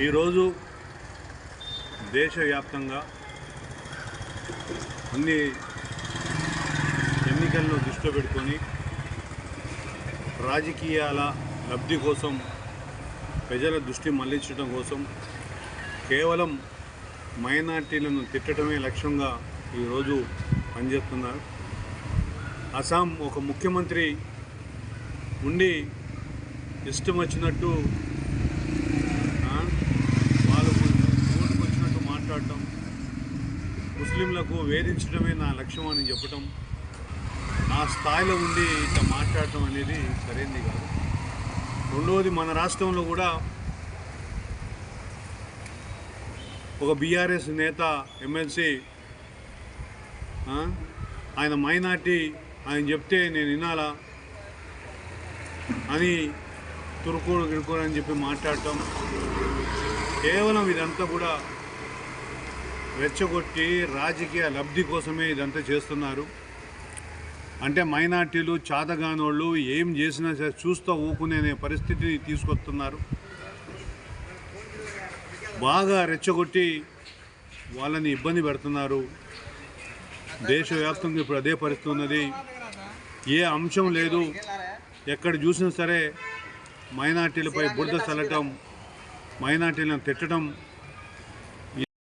ఈరోజు దేశవ్యాప్తంగా అన్ని ఎన్నికలను దృష్టిలో పెట్టుకొని రాజకీయాల లబ్ధి కోసం ప్రజల దృష్టి మళ్లించడం కోసం కేవలం మైనార్టీలను తిట్టడమే లక్ష్యంగా ఈరోజు పనిచేస్తున్నారు. అస్సాం ఒక ముఖ్యమంత్రి ఉండి ఇష్టం వచ్చినట్టు వాళ్ళకు ఓటుకు వచ్చినట్టు మాట్లాడటం, ముస్లింలకు వేధించడమే నా లక్ష్యం అని చెప్పటం, ఆ స్థాయిలో ఉండి ఇట్లా మాట్లాడటం అనేది సరైనది కాదు. రెండవది, మన రాష్ట్రంలో కూడా ఒక బీఆర్ఎస్ నేత ఎమ్మెల్సీ ఆయన మైనార్టీ, ఆయన చెప్తే నేను వినాలా అని తురుకోడు గిడుకోడు అని చెప్పి మాట్లాడటం, కేవలం ఇదంతా కూడా రెచ్చగొట్టి రాజకీయ లబ్ధి కోసమే ఇదంతా చేస్తున్నారు. అంటే మైనార్టీలు చాతగానోళ్ళు ఏం చేసినా సరే చూస్తూ ఊకునే పరిస్థితిని తీసుకొస్తున్నారు. బాగా రెచ్చగొట్టి వాళ్ళని ఇబ్బంది పెడుతున్నారు. దేశవ్యాప్తంగా ఇప్పుడు అదే పరిస్థితి ఉన్నది. ఏ అంశం లేదు, ఎక్కడ చూసినా సరే మైనార్టీలపై బురద చల్లటం, మైనార్టీలను తిట్టడం